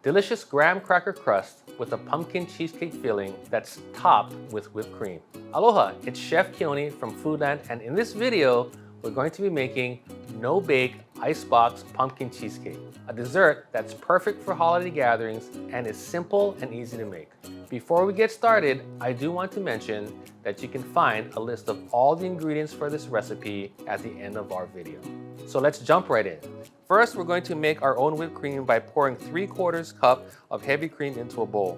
delicious graham cracker crust with a pumpkin cheesecake filling that's topped with whipped cream. Aloha, it's Chef Keone from Foodland, and in this video, we're going to be making no-bake icebox pumpkin cheesecake, a dessert that's perfect for holiday gatherings and is simple and easy to make. Before we get started, I do want to mention that you can find a list of all the ingredients for this recipe at the end of our video. So let's jump right in. First, we're going to make our own whipped cream by pouring 3/4 cup of heavy cream into a bowl.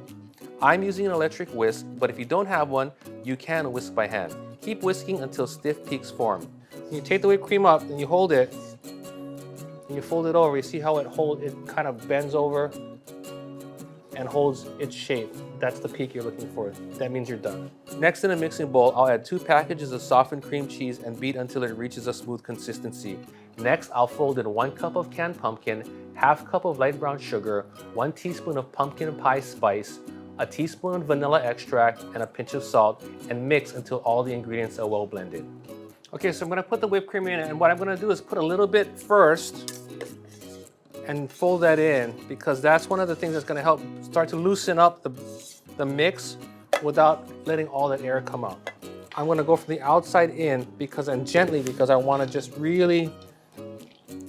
I'm using an electric whisk, but if you don't have one, you can whisk by hand. Keep whisking until stiff peaks form. You take the whipped cream up and you hold it, and you fold it over. You see how it kind of bends over and holds its shape. That's the peak you're looking for. That means you're done. Next, in a mixing bowl, I'll add 2 packages of softened cream cheese and beat until it reaches a smooth consistency. Next, I'll fold in 1 cup of canned pumpkin, 1/2 cup of light brown sugar, 1 teaspoon of pumpkin pie spice, a teaspoon of vanilla extract, and a pinch of salt, and mix until all the ingredients are well blended. Okay, so I'm gonna put the whipped cream in, and what I'm gonna do is put a little bit first and fold that in, because that's one of the things that's gonna help start to loosen up the mix without letting all that air come out. I'm gonna go from the outside in because I wanna just really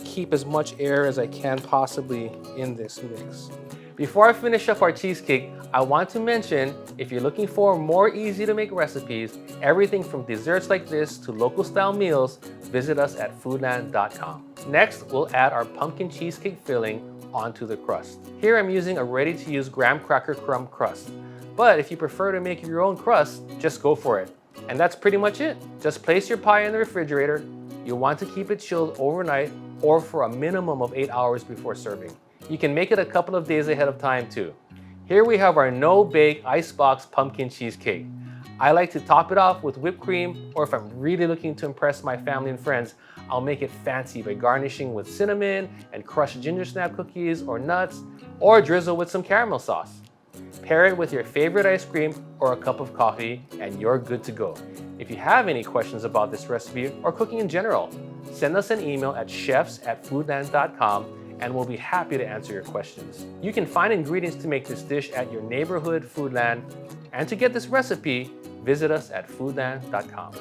keep as much air as I can possibly in this mix. Before I finish up our cheesecake, I want to mention, if you're looking for more easy to make recipes, everything from desserts like this to local style meals, visit us at foodland.com. Next, we'll add our pumpkin cheesecake filling onto the crust. Here I'm using a ready to use graham cracker crumb crust. But if you prefer to make your own crust, just go for it. And that's pretty much it. Just place your pie in the refrigerator. You'll want to keep it chilled overnight or for a minimum of 8 hours before serving. You can make it a couple of days ahead of time too. Here we have our no-bake icebox pumpkin cheesecake. I like to top it off with whipped cream, or if I'm really looking to impress my family and friends, I'll make it fancy by garnishing with cinnamon and crushed ginger snap cookies or nuts, or drizzle with some caramel sauce. Pair it with your favorite ice cream or a cup of coffee, and you're good to go. If you have any questions about this recipe or cooking in general, send us an email at chefs@foodland.com and we'll be happy to answer your questions. You can find ingredients to make this dish at your neighborhood Foodland, and to get this recipe, visit us at foodland.com.